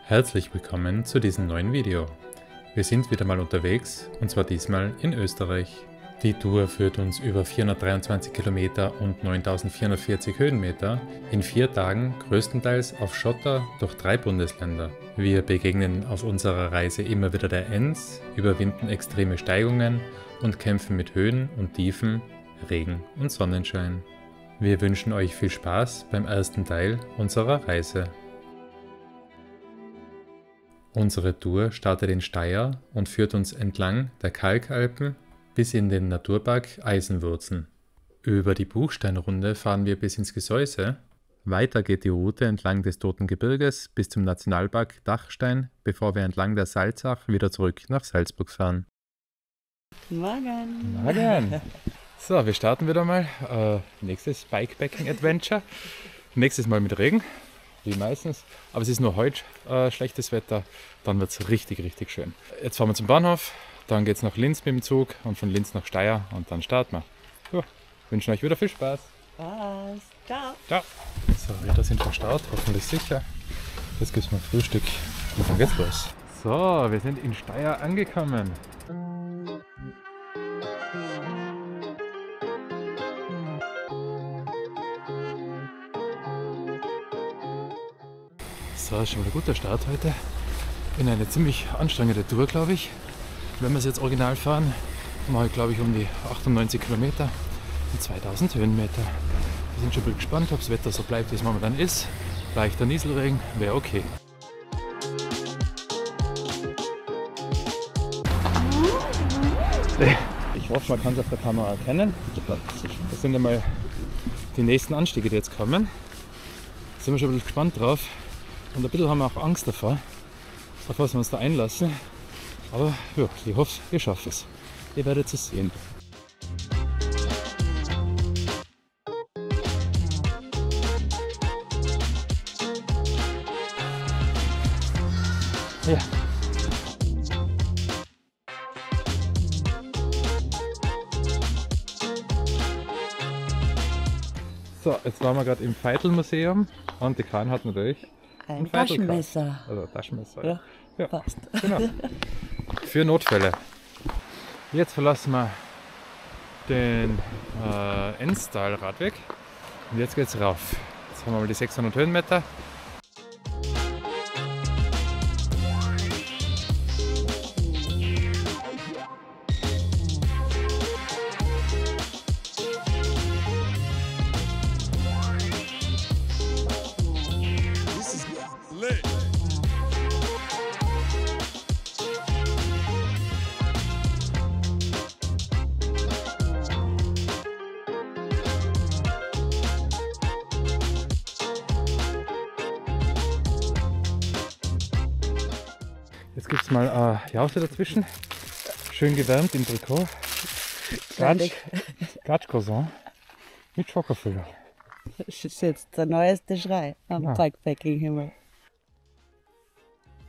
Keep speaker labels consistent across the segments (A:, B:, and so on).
A: Herzlich willkommen zu diesem neuen Video. Wir sind wieder mal unterwegs und zwar diesmal in Österreich. Die Tour führt uns über 423 Kilometer und 9440 Höhenmeter in 4 Tagen größtenteils auf Schotter durch 3 Bundesländer. Wir begegnen auf unserer Reise immer wieder der Enns, überwinden extreme Steigungen und kämpfen mit Höhen und Tiefen, Regen und Sonnenschein. Wir wünschen euch viel Spaß beim ersten Teil unserer Reise. Unsere Tour startet in Steyr und führt uns entlang der Kalkalpen bis in den Naturpark Eisenwurzen. Über die Buchsteinrunde fahren wir bis ins Gesäuse. Weiter geht die Route entlang des Toten Gebirges bis zum Nationalpark Dachstein, bevor wir entlang der Salzach wieder zurück nach Salzburg fahren.
B: Morgen!
A: Morgen! So, wir starten wieder mal. Nächstes Bikepacking-Adventure. Nächstes Mal mit Regen, wie meistens. Aber es ist nur heute schlechtes Wetter, dann wird es richtig, richtig schön. Jetzt fahren wir zum Bahnhof, dann geht es nach Linz mit dem Zug und von Linz nach Steyr und dann starten wir. So, wünschen euch wieder viel Spaß.
B: Was? Ciao!
A: Ciao! So, wieder sind verstaut, hoffentlich sicher. Jetzt gibt es mal Frühstück und dann geht's los. So, wir sind in Steyr angekommen. So, ist schon mal ein guter Start heute in eine ziemlich anstrengende Tour, glaube ich. Wenn wir es jetzt original fahren, haben wir heute, glaube ich, um die 98 Kilometer und 2000 Höhenmeter. Wir sind schon ein bisschen gespannt, ob das Wetter so bleibt, wie es momentan ist. Leichter Nieselregen wäre okay. Ich hoffe, man kann es auf der Kamera erkennen. Das sind einmal die nächsten Anstiege, die jetzt kommen. Da sind wir schon ein bisschen gespannt drauf. Und ein bisschen haben wir auch Angst davor, auf was wir uns da einlassen. Aber ja, ich hoffe, ihr schafft es. Ihr werdet es sehen. Ja. So, jetzt waren wir gerade im Veitel-Museum und die Karin hat natürlich
B: Ein Taschenmesser.
A: Also Taschenmesser.
B: Ja,
A: Ja,
B: passt.
A: genau. Für Notfälle. Jetzt verlassen wir den Ennstal-Radweg und jetzt geht's rauf. Jetzt haben wir mal die 600 Höhenmeter. Jetzt gibt es mal Jause dazwischen. Schön gewärmt im Trikot. Gatsch-Croissant mit Schokofüller.
B: Das ist jetzt der neueste Schrei am
A: Ja.
B: Bikepacking-Himmel.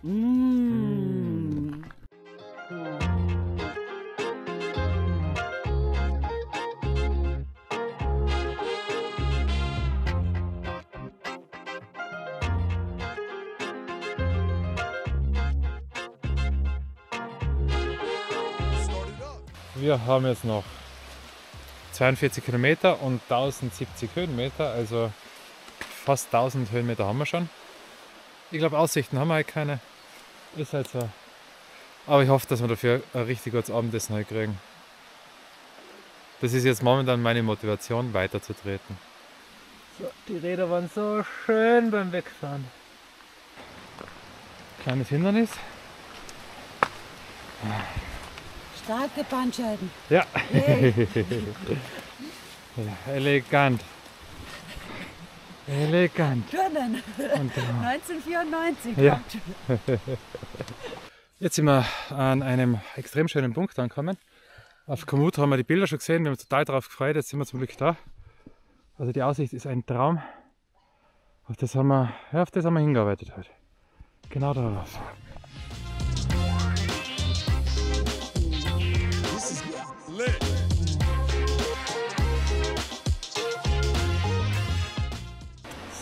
B: Mmh.
A: Wir haben jetzt noch 42 Kilometer und 1070 Höhenmeter, also fast 1000 Höhenmeter haben wir schon. Ich glaube, Aussichten haben wir halt keine. Ist halt so. Aber ich hoffe, dass wir dafür ein richtig gutes Abendessen heute kriegen. Das ist jetzt momentan meine Motivation, weiterzutreten. So, die Räder waren so schön beim Wegfahren. Kleines Hindernis.
B: Starke Bandscheiben.
A: Ja.
B: Yay.
A: Ja, elegant. Elegant.
B: Turnen.
A: Und,
B: 1994.
A: Ja. Jetzt sind wir an einem extrem schönen Punkt angekommen. Auf Komoot haben wir die Bilder schon gesehen, wir haben uns total darauf gefreut, jetzt sind wir zum Glück da. Also die Aussicht ist ein Traum. Auf das haben wir hingearbeitet heute. Genau darauf.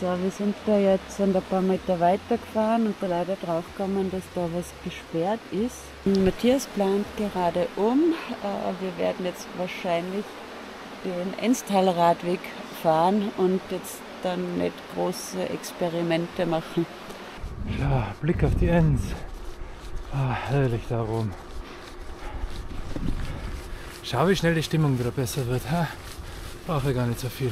B: So, wir sind da jetzt ein paar Meter weiter gefahren und da leider draufgekommen, dass da was gesperrt ist. Matthias plant gerade um. Wir werden jetzt wahrscheinlich den Enstalradweg fahren und jetzt dann nicht große Experimente machen.
A: Ja, Blick auf die Enns. Ah, herrlich da oben. Schau, wie schnell die Stimmung wieder besser wird. Ha? Brauche gar nicht so viel.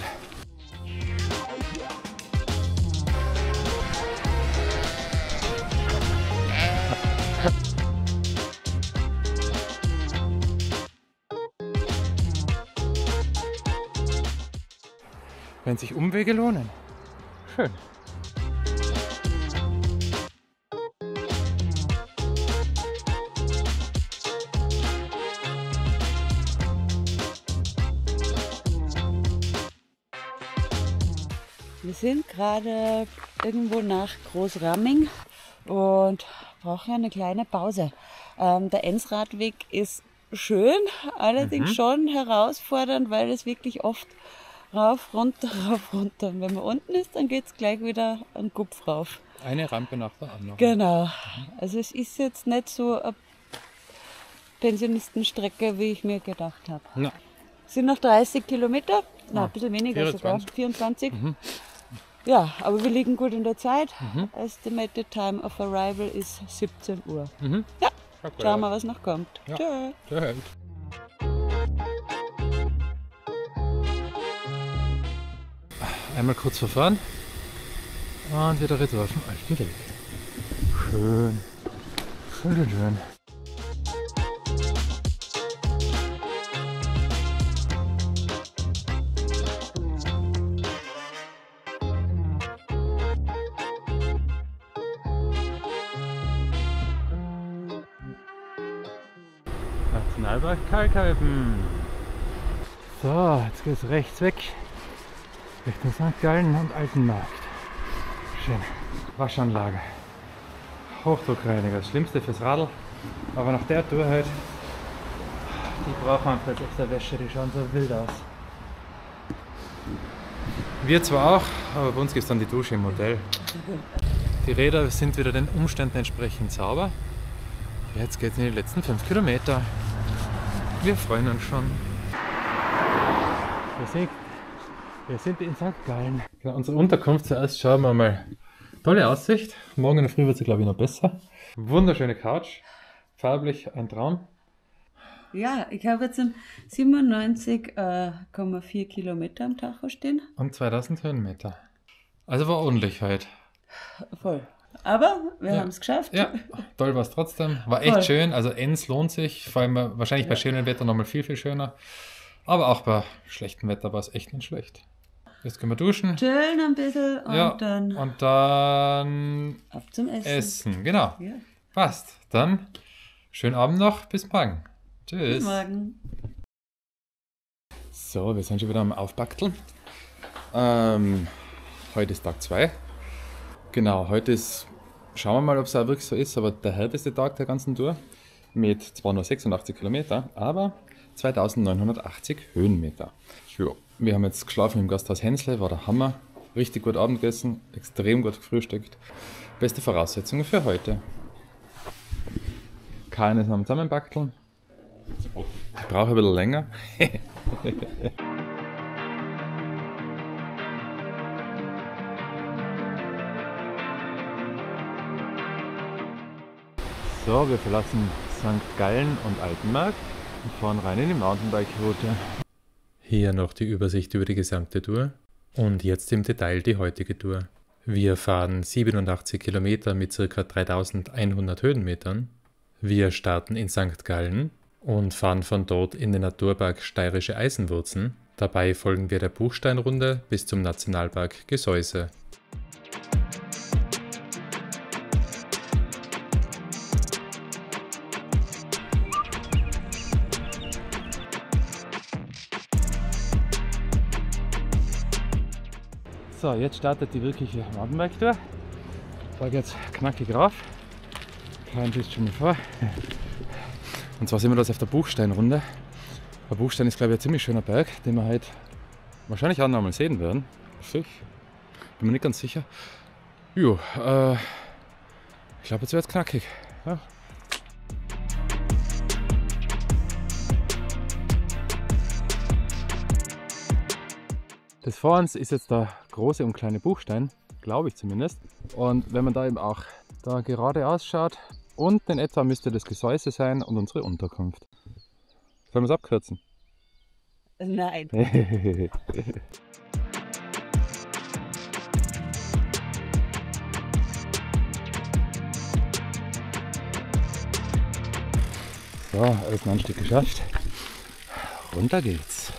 A: Wenn sich Umwege lohnen. Schön.
B: Wir sind gerade irgendwo nach Großramming und brauchen eine kleine Pause. Der Ennsradweg ist schön, allerdings schon herausfordernd, weil es wirklich oft rauf, runter, rauf, runter. Und wenn man unten ist, dann geht es gleich wieder einen Kupf rauf.
A: Eine Rampe nach der anderen.
B: Genau. Also es ist jetzt nicht so eine Pensionistenstrecke, wie ich mir gedacht habe.
A: Na.
B: Es sind noch 30 Kilometer, ein bisschen weniger
A: 24.
B: sogar, 24. Ja, aber wir liegen gut in der Zeit. Estimated time of arrival ist 17 Uhr. Ja, schauen wir, was noch kommt.
A: Ja.
B: Tschö.
A: Tschö. Einmal kurz verfahren und wieder retour auf dem alten Weg. Schön. Schön, schön. Nationalpark Kalkalpen. So, jetzt geht es rechts weg Richtung St. Gallen und Altenmarkt. Schön. Waschanlage. Hochdruckreiniger. Das Schlimmste fürs Radl. Aber nach der Tour halt, die braucht man jetzt auf der Wäsche, die schauen so wild aus. Wir zwar auch, aber bei uns gibt es dann die Dusche im Hotel. Die Räder sind wieder den Umständen entsprechend sauber. Jetzt geht es in die letzten 5 Kilometer. Wir freuen uns schon. Wir sind in St. Gallen. Genau, unsere Unterkunft zuerst schauen wir mal. Tolle Aussicht. Morgen in der Früh wird sie, glaube ich, noch besser. Wunderschöne Couch. Farblich ein Traum.
B: Ja, ich habe jetzt 97,4 Kilometer am Tacho stehen.
A: Und 2000 Höhenmeter. Also war ordentlich heute.
B: Voll. Aber wir haben es geschafft.
A: Ja, toll war es trotzdem. War echt schön. Also Enns lohnt sich. Vor allem wahrscheinlich bei schönem Wetter nochmal viel, viel schöner. Aber auch bei schlechtem Wetter war es echt nicht schlecht. Jetzt können wir duschen.
B: Chillen ein bisschen und
A: dann
B: ab zum Essen.
A: Genau.
B: Ja.
A: Passt. Dann schönen Abend noch. Bis morgen. Tschüss.
B: Bis morgen.
A: So, wir sind schon wieder am Aufbackeln. Heute ist Tag 2. Genau, heute ist, schauen wir mal, ob es auch wirklich so ist, aber der härteste Tag der ganzen Tour. Mit zwar nur 86 Kilometer, aber 2980 Höhenmeter. Ja, wir haben jetzt geschlafen im Gasthaus Hensle, war der Hammer. Richtig gut Abend gegessen, extrem gut gefrühstückt. Beste Voraussetzungen für heute. Karin ist noch am Zusammenbackeln. Ich brauche ein bisschen länger. So, wir verlassen St. Gallen und Altenmarkt und fahren rein in die Mountainbike-Route. Hier noch die Übersicht über die gesamte Tour und jetzt im Detail die heutige Tour. Wir fahren 87 Kilometer mit ca. 3100 Höhenmetern. Wir starten in St. Gallen und fahren von dort in den Naturpark Steirische Eisenwurzen. Dabei folgen wir der Buchsteinrunde bis zum Nationalpark Gesäuse. So, jetzt startet die wirkliche Mountainbike-Tour. Da geht's knackig rauf. Karin schießt schon mal vor. Und zwar sind wir jetzt auf der Buchsteinrunde. Der Buchstein ist, glaube ich, ein ziemlich schöner Berg, den wir heute wahrscheinlich auch noch mal sehen werden. Bin mir nicht ganz sicher. Jo, ich glaube, jetzt wird es knackig. Ja. Das vor uns ist jetzt der große und kleine Buchstein, glaube ich zumindest. Und wenn man da eben auch da gerade ausschaut, unten in etwa müsste das Gesäuse sein und unsere Unterkunft. Sollen wir es abkürzen?
B: Nein.
A: So, erstmal ein Stück geschafft. Runter geht's.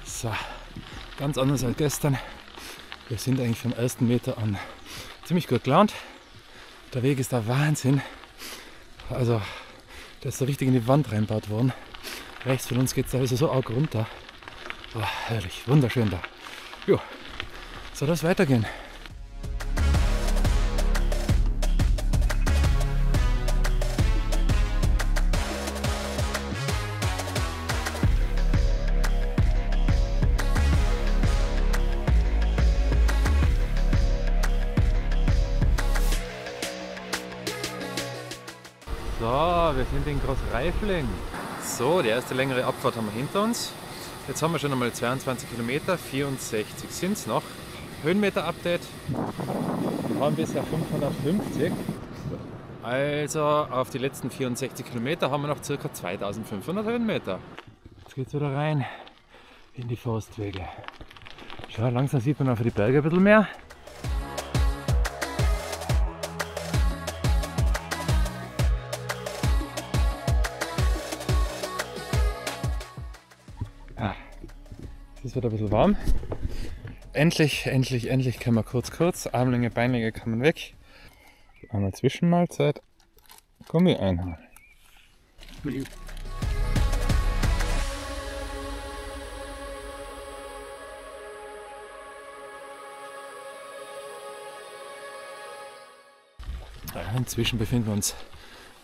A: So, ganz anders als gestern. Wir sind eigentlich vom ersten Meter an ziemlich gut gelaunt. Der Weg ist der Wahnsinn. Also, der ist so richtig in die Wand reinbaut worden. Rechts von uns geht es da also so arg runter. Oh, herrlich, wunderschön da. Jo, soll das weitergehen? So, wir sind in Großreifling. So, die erste längere Abfahrt haben wir hinter uns. Jetzt haben wir schon einmal 22 Kilometer, 64 sind es noch. Höhenmeter-Update. Wir haben bisher 550. Also auf die letzten 64 Kilometer haben wir noch ca. 2500 Höhenmeter. Jetzt geht es wieder rein in die Forstwege. Schau, langsam sieht man auch für die Berge ein bisschen mehr. Es wird ein bisschen warm. Endlich können wir kurz. Armlänge, Beinlänge kann man weg. Einmal Zwischenmahlzeit. Gummi einhauen. Inzwischen befinden wir uns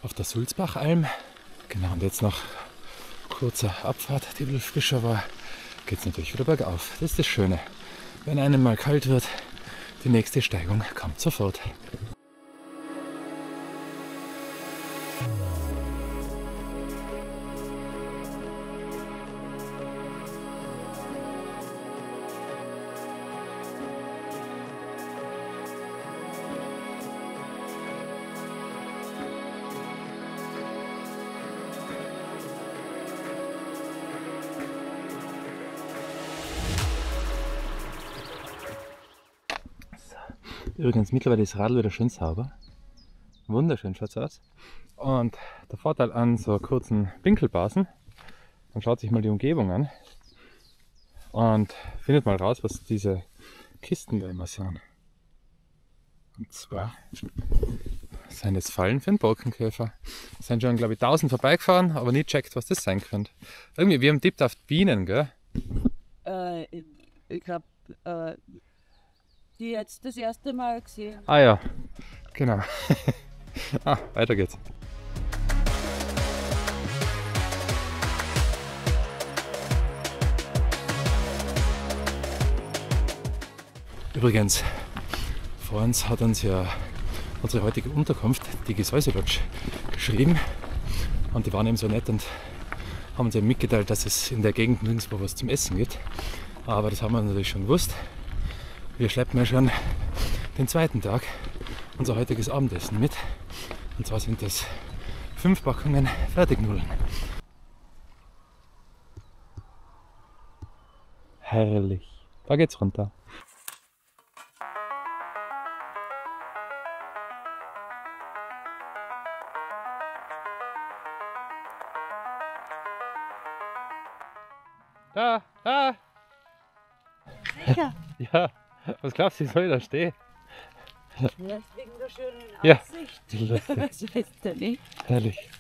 A: auf der Sulzbachalm. Genau, und jetzt noch kurzer Abfahrt, die ein bisschen frischer war, geht es natürlich wieder bergauf. Das ist das Schöne. Wenn einem mal kalt wird, die nächste Steigung kommt sofort. Übrigens, mittlerweile ist das Radl wieder schön sauber. Wunderschön schaut es aus. Und der Vorteil an so kurzen Winkelbasen, man schaut sich mal die Umgebung an und findet mal raus, was diese Kisten da immer sind. Und zwar sind es Fallen für den Borkenkäfer. Es sind schon, glaube ich, 1000 vorbeigefahren, aber nie checkt, was das sein könnte. Irgendwie, wir haben tippt auf Bienen, gell?
B: Ich habe die jetzt das erste Mal gesehen.
A: Ah ja, genau. Weiter geht's. Übrigens, vor uns hat uns ja unsere heutige Unterkunft, die Gesäuse Lodge, geschrieben. Und die waren eben so nett und haben uns eben mitgeteilt, dass es in der Gegend nirgendwo was zum Essen gibt. Aber das haben wir natürlich schon gewusst. Wir schleppen ja schon den zweiten Tag unser heutiges Abendessen mit. Und zwar sind das 5 Packungen Fertignudeln. Herrlich. Da geht's runter. Da!
B: Sicher?
A: Ja, was glaubst du, wie soll ich da stehen?
B: Vielleicht wegen der schönen
A: Ja.
B: Aussicht. Das weißt du nicht.
A: Herrlich.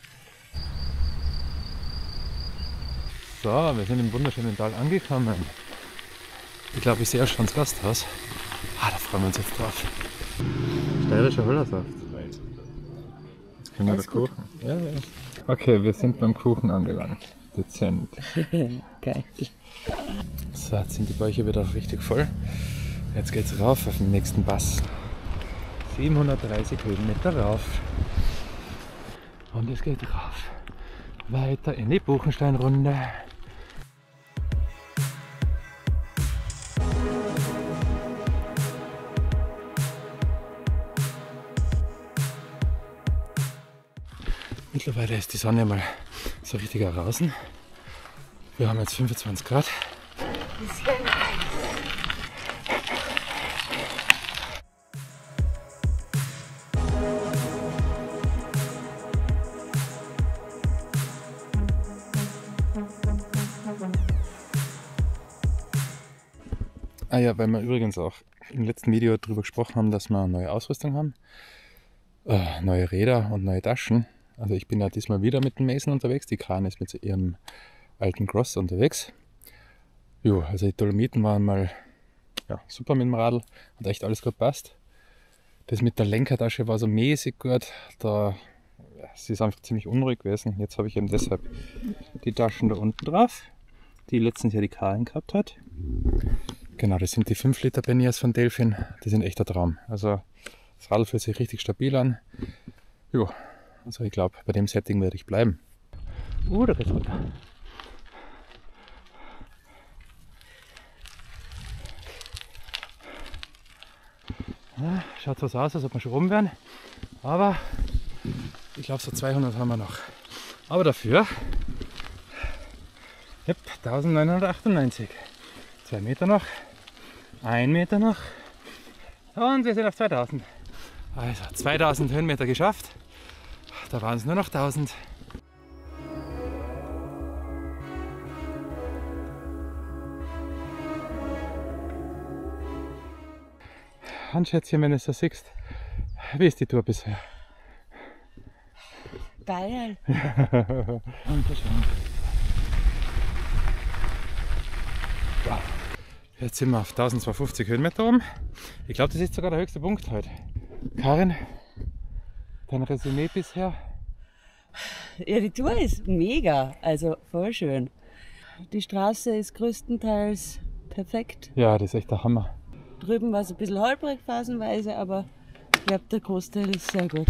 A: So, wir sind im wunderschönen Tal angekommen. Ich glaube, ich sehe auch schon das Gasthaus. Da freuen wir uns jetzt drauf. Steirischer Hollersaft. Jetzt können wir den Kuchen. Ja, ja. Okay, wir sind beim Kuchen angelangt. Dezent.
B: Geil.
A: So, jetzt sind die Bäuche wieder richtig voll. Jetzt geht's rauf auf den nächsten Pass. 730 Höhenmeter rauf. Und es geht rauf. Weiter in die Buchensteinrunde. Mittlerweile ist die Sonne mal so richtig heraus. Wir haben jetzt 25 Grad. Ah ja, weil wir übrigens auch im letzten Video darüber gesprochen haben, dass wir neue Ausrüstung haben. Neue Räder und neue Taschen. Also ich bin ja diesmal wieder mit dem Mason unterwegs. Die Kran ist mit ihrem alten Cross unterwegs. Jo, also die Dolomiten waren mal super mit dem Radl. Hat echt alles gut passt. Das mit der Lenkertasche war so mäßig gut. Sie ist einfach ziemlich unruhig gewesen. Jetzt habe ich eben deshalb die Taschen da unten drauf, die letztens ja die Karen gehabt hat. Genau, das sind die 5 Liter Benias von Delfin. Die sind echt ein Traum. Also das Radl fühlt sich richtig stabil an. Jo, also ich glaube, bei dem Setting werde ich bleiben. Da geht's runter. Ja, schaut so aus, als ob wir schon oben wären. Aber ich glaube, so 200 haben wir noch. Aber dafür 1998. 2 Meter noch. 1 Meter noch. Und wir sind auf 2000. Also 2000 Höhenmeter geschafft. Da waren es nur noch 1000. Handschätzchen, wenn du es so siehst. Wie ist die Tour bisher?
B: Geil.
A: Dankeschön. Wow. Jetzt sind wir auf 1250 Höhenmeter oben. Ich glaube, das ist sogar der höchste Punkt heute. Karin, dein Resümee bisher?
B: Ja, die Tour ist mega, also voll schön. Die Straße ist größtenteils perfekt.
A: Ja, das ist echt der Hammer.
B: Drüben war es ein bisschen holprig phasenweise, aber ich glaube, der Großteil ist sehr gut.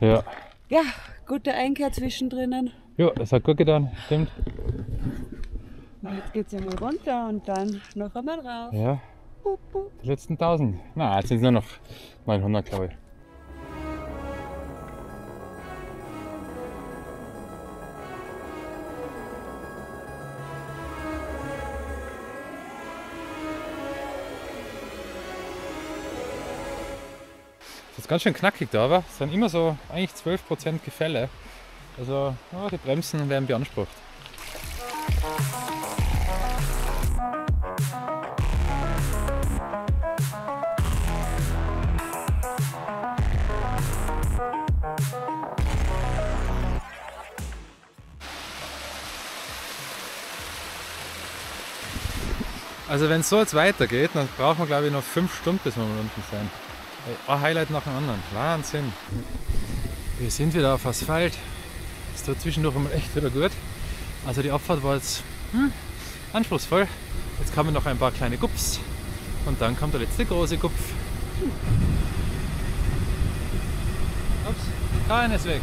A: Ja.
B: Ja, gute Einkehr zwischendrin.
A: Ja, das hat gut getan, stimmt.
B: Und jetzt geht es ja mal runter und dann noch einmal rauf.
A: Ja, die letzten 1000. Na, jetzt sind es nur noch 900, glaube ich. Das ist ganz schön knackig da, aber es sind immer so eigentlich 12% Gefälle. Also die Bremsen werden beansprucht. Also wenn es so jetzt weitergeht, dann brauchen wir glaube ich noch 5 Stunden, bis wir mal unten sind. Ein Highlight nach dem anderen. Wahnsinn. Wir sind wieder auf Asphalt. Es tut zwischendurch mal echt wieder gut. Also die Abfahrt war jetzt anspruchsvoll. Jetzt kamen noch ein paar kleine Gups. Und dann kommt der letzte große Gupf. Ups, Karin ist weg.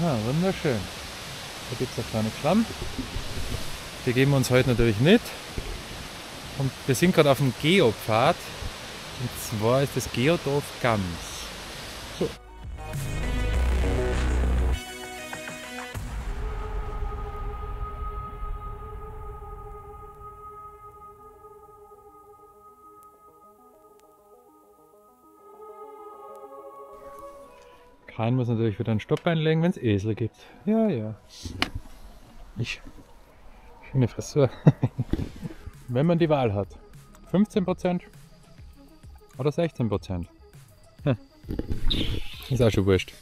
A: Aha, wunderschön. Da gibt es eine kleine Klamm. Die geben wir uns heute natürlich nicht. Und wir sind gerade auf dem Geopfad. Und zwar ist das Geodorf Gams. So. Hein muss natürlich wieder einen Stopp einlegen, wenn es Esel gibt. Ja, ja. Schöne Frisur. Wenn man die Wahl hat. 15% oder 16%. Ist auch schon wurscht.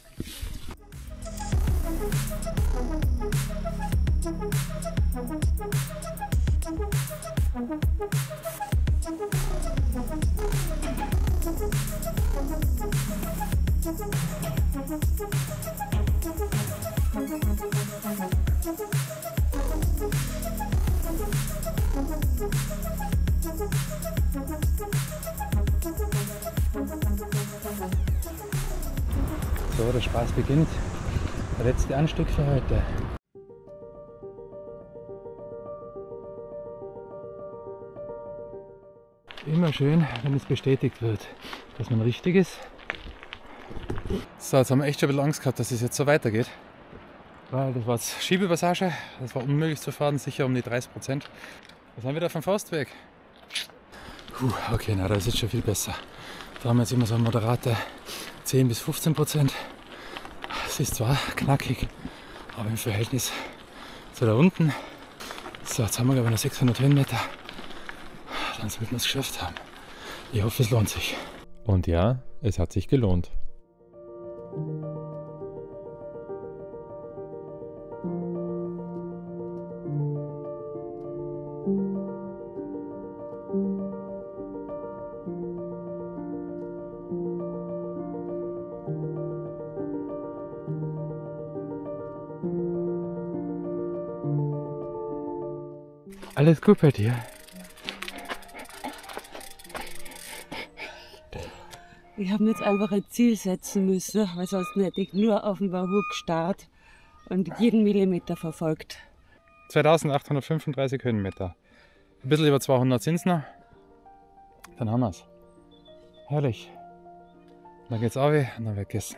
A: So, der Spaß beginnt. Der letzte Anstieg für heute. Immer schön, wenn es bestätigt wird, dass man richtig ist. So, jetzt haben wir echt schon ein bisschen Angst gehabt, dass es jetzt so weitergeht. Weil das war jetzt Schiebepassage, das war unmöglich zu fahren, sicher um die 30%. Wir sind wieder auf dem Forstweg. Okay, na, das ist jetzt schon viel besser. Da haben wir jetzt immer so eine moderate 10 bis 15%. Es ist zwar knackig, aber im Verhältnis zu da unten. So, jetzt haben wir glaube ich noch 600 Höhenmeter. Dann sollten wir es geschafft haben. Ich hoffe, es lohnt sich. Und ja, es hat sich gelohnt. Alles gut bei dir?
B: Ich habe mir jetzt einfach ein Ziel setzen müssen, weil sonst hätte ich nur auf dem Wahoo gestarrt und jeden Millimeter verfolgt.
A: 2835 Höhenmeter. Ein bisschen über 200 sind es noch. Dann haben wir es. Herrlich. Dann geht's auf und dann wird gegessen.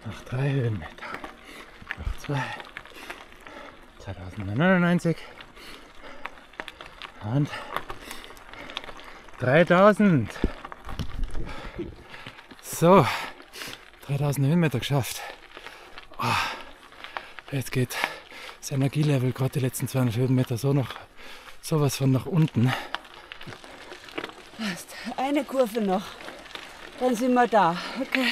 A: Noch 3 Höhenmeter. Noch 2. 2099. Und 3000. So, 3000 Höhenmeter geschafft. Oh, jetzt geht das Energielevel, gerade die letzten 200 Höhenmeter, sowas von nach unten.
B: Fast eine Kurve noch, dann sind wir da. Okay.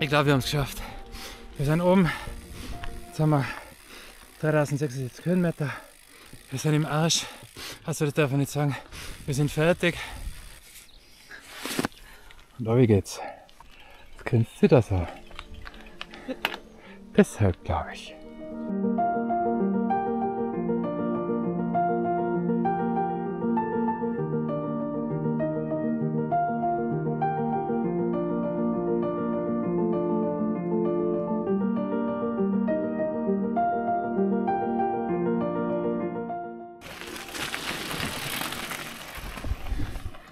A: Ich glaube, wir haben es geschafft. Wir sind oben. Jetzt haben wir 3076 Höhenmeter. Wir sind im Arsch. Also das darf ich nicht sagen. Wir sind fertig. Und da, wie geht's? Jetzt grinst sie da so. Deshalb glaube ich.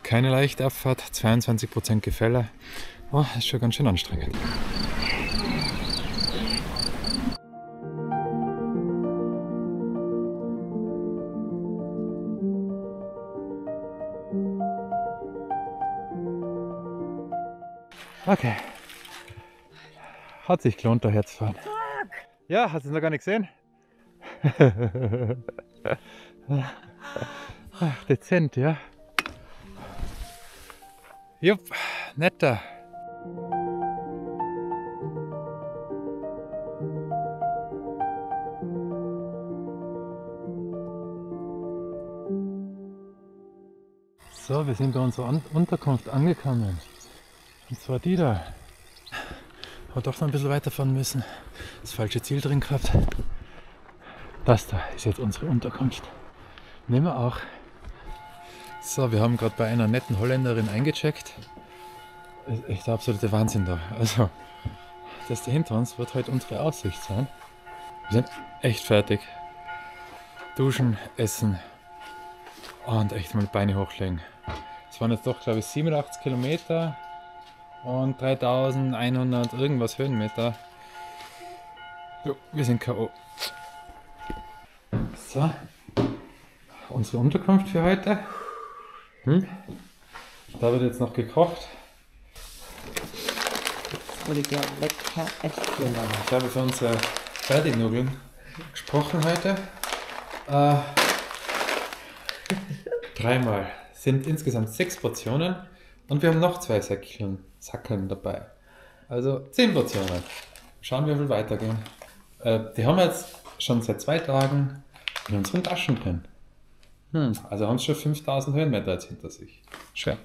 A: Keine leichte Abfahrt, 22% Gefälle. Oh, ist schon ganz schön anstrengend. Okay. Hat sich gelohnt, daher zu fahren. Ja, hast du es noch gar nicht gesehen? Ach, dezent, ja. Jupp, netter. So, wir sind bei unserer Unterkunft angekommen. Und zwar die da. Aber doch noch ein bisschen weiterfahren müssen. Das falsche Ziel drin gehabt. Das da ist jetzt unsere Unterkunft. Nehmen wir auch. So, wir haben gerade bei einer netten Holländerin eingecheckt. Das ist echt der absolute Wahnsinn da. Also, das da hinter uns wird heute unsere Aussicht sein. Wir sind echt fertig. Duschen, essen und echt mal die Beine hochlegen. Es waren jetzt doch, glaube ich, 87 Kilometer und 3100 irgendwas Höhenmeter. Jo, wir sind K.O. So, unsere Unterkunft für heute. Da wird jetzt noch gekocht.
B: Das wurde ja lecker essen.
A: Genau. Ich habe für unsere Fertignudeln gesprochen heute. 3-mal. Sind insgesamt 6 Portionen und wir haben noch 2 Sackeln dabei. Also 10 Portionen. Schauen wir, wie viel weitergehen. Die haben wir jetzt schon seit 2 Tagen in unseren Taschen drin. Also haben sie schon 5000 Höhenmeter jetzt hinter sich. Schwer.